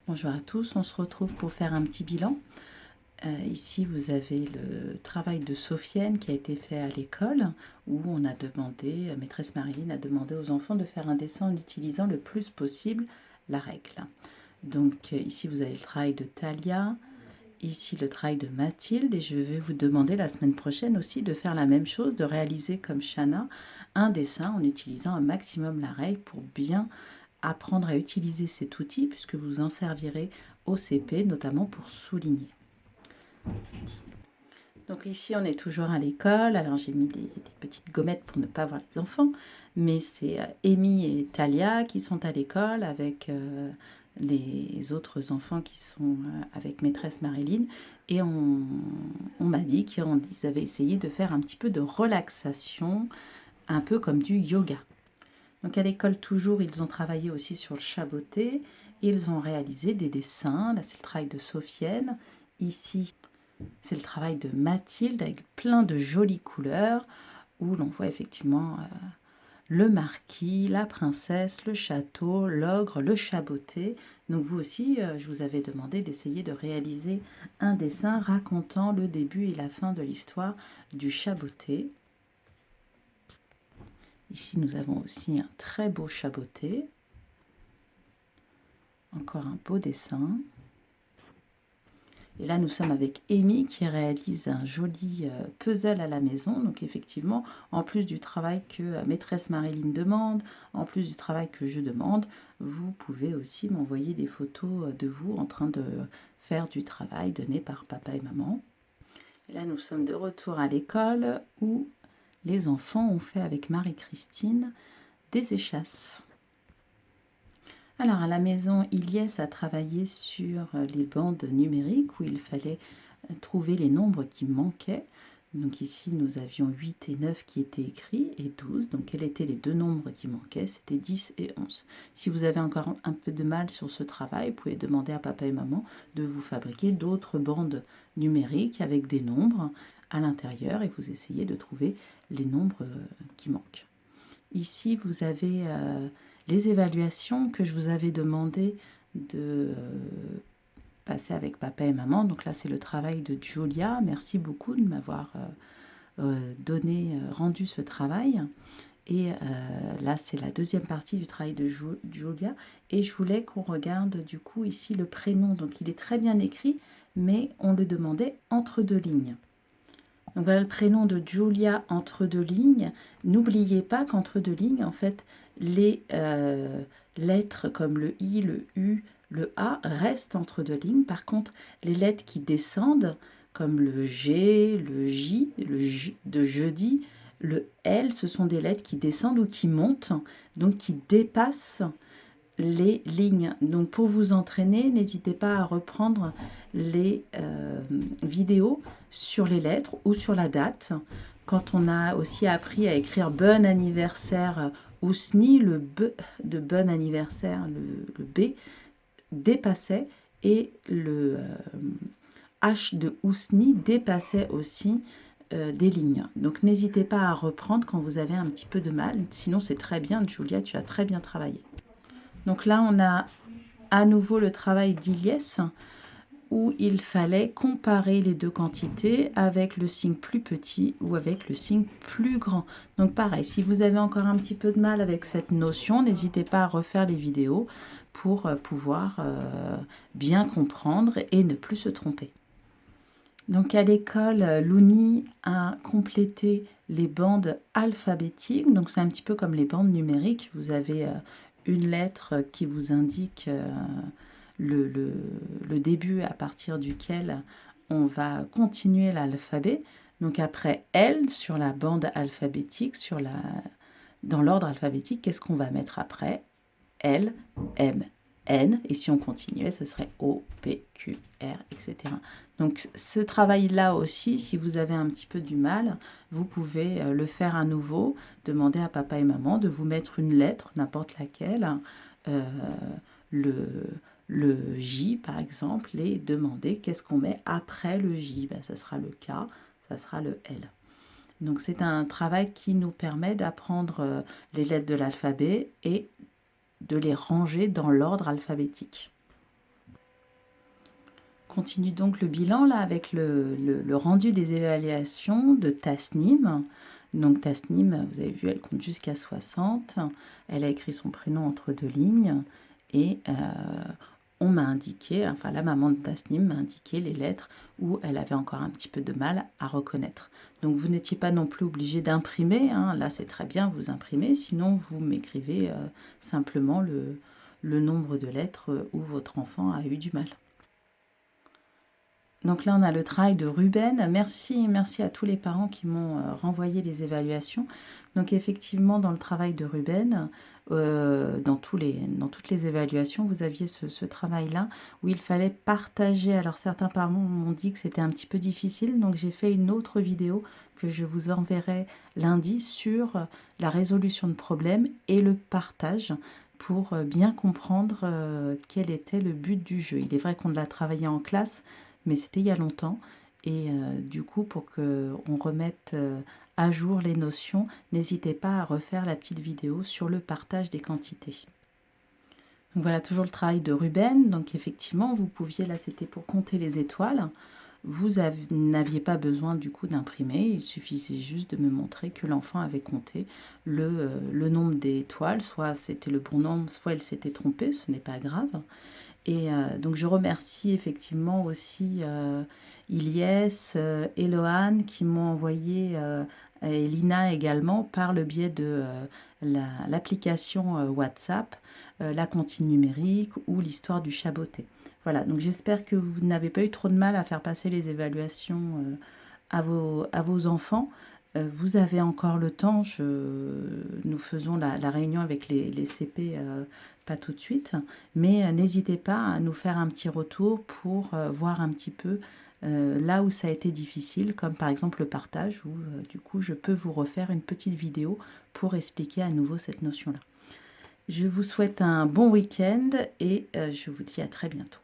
Bonjour à tous, on se retrouve pour faire un petit bilan. Ici vous avez le travail de Sophienne qui a été fait à l'école où on a demandé, maîtresse Marilyn a demandé aux enfants de faire un dessin en utilisant le plus possible la règle. Donc ici vous avez le travail de Talia, ici le travail de Mathilde et je vais vous demander la semaine prochaine aussi de faire la même chose, de réaliser comme Shana un dessin en utilisant un maximum la règle pour bien apprendre à utiliser cet outil puisque vous en servirez au CP, notamment pour souligner. Donc ici, on est toujours à l'école. Alors j'ai mis des petites gommettes pour ne pas voir les enfants, mais c'est Amy et Talia qui sont à l'école avec les autres enfants qui sont avec maîtresse Marilyn. Et on m'a dit qu'ils avaient essayé de faire un petit peu de relaxation, un peu comme du yoga. Donc à l'école toujours, ils ont travaillé aussi sur le chaboté. Ils ont réalisé des dessins. Là, c'est le travail de Sophienne. Ici, c'est le travail de Mathilde avec plein de jolies couleurs où l'on voit effectivement le marquis, la princesse, le château, l'ogre, le chaboté. Donc vous aussi, je vous avais demandé d'essayer de réaliser un dessin racontant le début et la fin de l'histoire du chaboté. Ici, nous avons aussi un très beau chaboté. Encore un beau dessin. Et là, nous sommes avec Amy qui réalise un joli puzzle à la maison. Donc effectivement, en plus du travail que maîtresse Marilyn demande, en plus du travail que je demande, vous pouvez aussi m'envoyer des photos de vous en train de faire du travail donné par papa et maman. Et là, nous sommes de retour à l'école où les enfants ont fait avec Marie-Christine des échasses. Alors à la maison, Ilyes a travaillé sur les bandes numériques où il fallait trouver les nombres qui manquaient. Donc ici, nous avions 8 et 9 qui étaient écrits et 12. Donc quels étaient les deux nombres qui manquaient? C'était 10 et 11. Si vous avez encore un peu de mal sur ce travail, vous pouvez demander à papa et maman de vous fabriquer d'autres bandes numériques avec des nombres à l'intérieur et vous essayez de trouver les nombres qui manquent. Ici, vous avez les évaluations que je vous avais demandé de passer avec papa et maman. Donc là, c'est le travail de Julia. Merci beaucoup de m'avoir rendu ce travail. Et là, c'est la deuxième partie du travail de Julia. Et je voulais qu'on regarde du coup ici le prénom. Donc il est très bien écrit, mais on le demandait entre deux lignes. Donc voilà le prénom de Julia entre deux lignes. N'oubliez pas qu'entre deux lignes, en fait, les lettres comme le I, le U, le A restent entre deux lignes. Par contre, les lettres qui descendent, comme le G, le J de jeudi, le L, ce sont des lettres qui descendent ou qui montent, donc qui dépassent les lignes. Donc pour vous entraîner, n'hésitez pas à reprendre les vidéos sur les lettres ou sur la date. Quand on a aussi appris à écrire bon anniversaire Ousni, le B de bon anniversaire, le B, dépassait et le H de Ousni dépassait aussi des lignes. Donc n'hésitez pas à reprendre quand vous avez un petit peu de mal. Sinon c'est très bien, Julia, tu as très bien travaillé. Donc là, on a à nouveau le travail d'Ilyes où il fallait comparer les deux quantités avec le signe plus petit ou avec le signe plus grand. Donc pareil, si vous avez encore un petit peu de mal avec cette notion, n'hésitez pas à refaire les vidéos pour pouvoir bien comprendre et ne plus se tromper. Donc à l'école, Louni a complété les bandes alphabétiques. Donc c'est un petit peu comme les bandes numériques. Vous avez une lettre qui vous indique le début à partir duquel on va continuer l'alphabet. Donc après L, sur la bande alphabétique, dans l'ordre alphabétique, qu'est-ce qu'on va mettre après? L, M, N. Et si on continuait, ce serait O, P, Q, R, etc. Donc ce travail-là aussi, si vous avez un petit peu du mal, vous pouvez le faire à nouveau. Demander à papa et maman de vous mettre une lettre, n'importe laquelle, le J par exemple, et demander qu'est-ce qu'on met après le J. Ben, ça sera le K, ça sera le L. Donc c'est un travail qui nous permet d'apprendre les lettres de l'alphabet et de les ranger dans l'ordre alphabétique. continue donc le bilan là avec le rendu des évaluations de Tasnim. Donc Tasnim, vous avez vu, elle compte jusqu'à 60. Elle a écrit son prénom entre 2 lignes et on m'a indiqué, enfin la maman de Tasnim m'a indiqué les lettres où elle avait encore un petit peu de mal à reconnaître. Donc vous n'étiez pas non plus obligé d'imprimer, hein. Là c'est très bien, vous imprimez, sinon vous m'écrivez simplement le nombre de lettres où votre enfant a eu du mal. Donc là, on a le travail de Ruben. Merci à tous les parents qui m'ont renvoyé les évaluations. Donc effectivement, dans le travail de Ruben, dans toutes les évaluations, vous aviez ce travail-là où il fallait partager. Alors certains parents m'ont dit que c'était un petit peu difficile, donc j'ai fait une autre vidéo que je vous enverrai lundi sur la résolution de problèmes et le partage pour bien comprendre quel était le but du jeu. Il est vrai qu'on l'a travaillé en classe, mais c'était il y a longtemps. Et du coup, pour qu'on remette à jour les notions, n'hésitez pas à refaire la petite vidéo sur le partage des quantités. Donc voilà, toujours le travail de Ruben. Donc effectivement, vous pouviez, là c'était pour compter les étoiles. Vous n'aviez pas besoin du coup d'imprimer, il suffisait juste de me montrer que l'enfant avait compté le nombre d'étoiles, soit c'était le bon nombre, soit elle s'était trompée, ce n'est pas grave. Et donc je remercie effectivement aussi Ilyes, Eloane qui m'ont envoyé, et Lina également, par le biais de l'application WhatsApp, la comptine numérique ou l'histoire du chaboté. Voilà, donc j'espère que vous n'avez pas eu trop de mal à faire passer les évaluations à vos enfants. Vous avez encore le temps, nous faisons la réunion avec les CP pas tout de suite, mais n'hésitez pas à nous faire un petit retour pour voir un petit peu là où ça a été difficile, comme par exemple le partage, où du coup je peux vous refaire une petite vidéo pour expliquer à nouveau cette notion-là. Je vous souhaite un bon week-end et je vous dis à très bientôt.